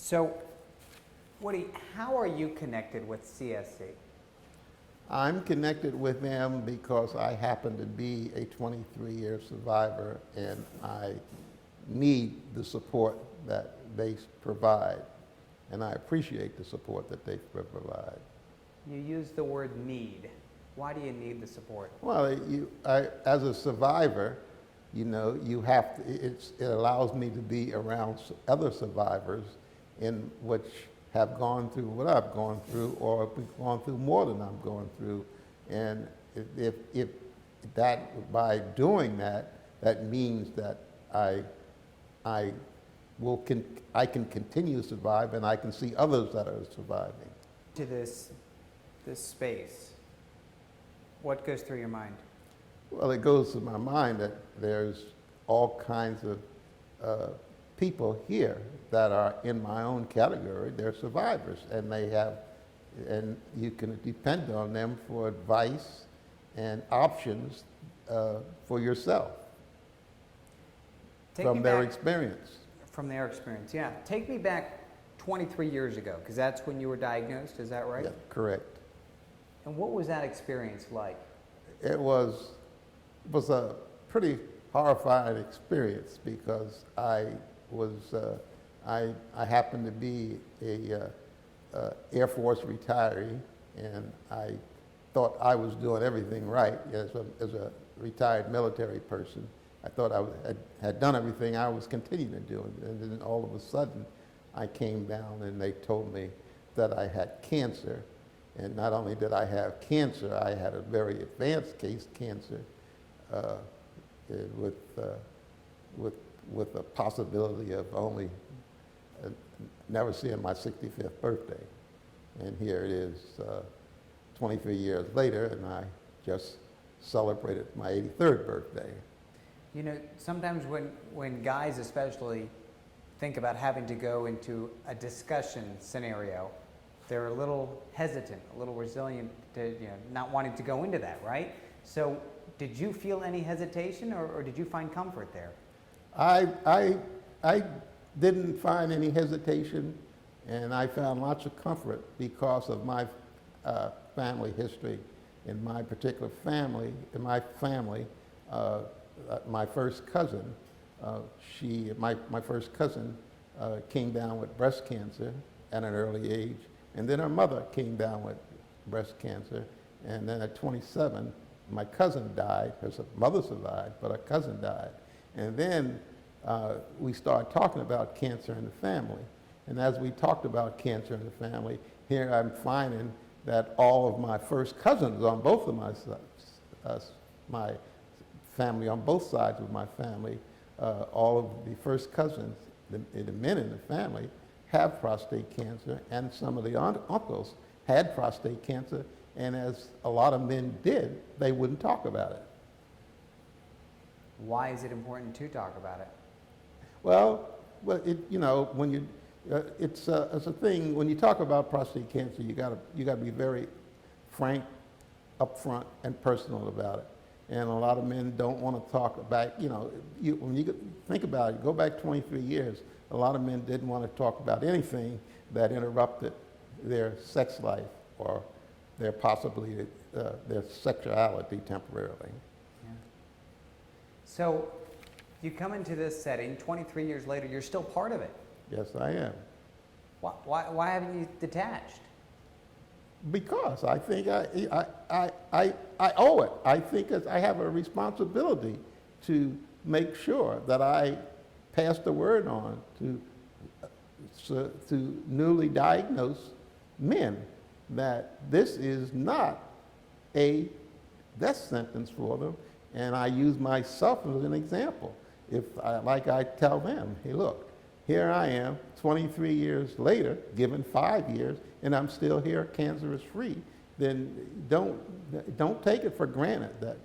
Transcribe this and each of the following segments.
So, Woody, how are you connected with CSC? I'm connected with them because I happen to be a 23-year survivor and I need the support that they provide. And I appreciate the support that they provide. You use the word need. Why do you need the support? Well, as a survivor, you know, you have to, it allows me to be around other survivors in which have gone through what I've gone through, or have gone through more than I'm going through. And if that, by doing that, that means that I can continue to survive, and I can see others that are surviving. To this space, what goes through your mind? Well, it goes through my mind that there's all kinds of people here that are in my own category. They're survivors, and and you can depend on them for advice and options for yourself from their experience. From their experience, yeah. Take me back 23 years ago, because that's when you were diagnosed, is that right? Yeah, correct. And what was that experience like? It was a pretty horrifying experience because I happened to be a Air Force retiree, and I thought I was doing everything right as a retired military person. I thought I had done everything I was continuing to do, and then all of a sudden I came down and they told me that I had cancer. And not only did I have cancer, I had a very advanced case cancer with a possibility of only never seeing my 65th birthday. And here it is 23 years later, and I just celebrated my 83rd birthday. You know, sometimes when guys especially think about having to go into a discussion scenario, they're a little hesitant, a little resilient to, not wanting to go into that, right? So did you feel any hesitation, or did you find comfort there? I didn't find any hesitation, and I found lots of comfort because of my family history. In my particular family, my first cousin, my first cousin came down with breast cancer at an early age, and then her mother came down with breast cancer, and then at 27, my cousin died. Her mother survived, but her cousin died. And then we started talking about cancer in the family. And as we talked about cancer in the family, here I'm finding that all of my first cousins on both of my sides, my family on both sides of my family, all of the first cousins, the men in the family, have prostate cancer, and some of the uncles had prostate cancer, and as a lot of men did, they wouldn't talk about it. Why is it important to talk about it? Well, when you, it's a thing. When you talk about prostate cancer, you got to be very frank, upfront, and personal about it. And a lot of men don't want to talk about. When you think about it, go back 23 years. A lot of men didn't want to talk about anything that interrupted their sex life or their sexuality temporarily. Yeah. So you come into this setting 23 years later, you're still part of it. Yes, I am. Why haven't you detached? Because I think I owe it. I think I have a responsibility to make sure that I pass the word on to newly diagnosed men that this is not a death sentence for them, and I use myself as an example. Like I tell them, hey, look, here I am, 23 years later, given 5 years, and I'm still here, cancer free. Then don't take it for granted that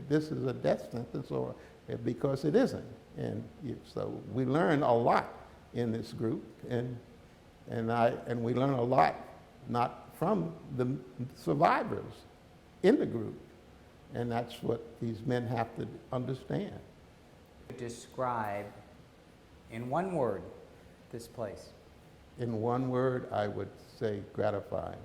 this is a death sentence, or because it isn't. And so we learn a lot in this group, and we learn a lot not from the survivors in the group, and that's what these men have to understand. Describe in one word this place. in one word, I would say gratifying.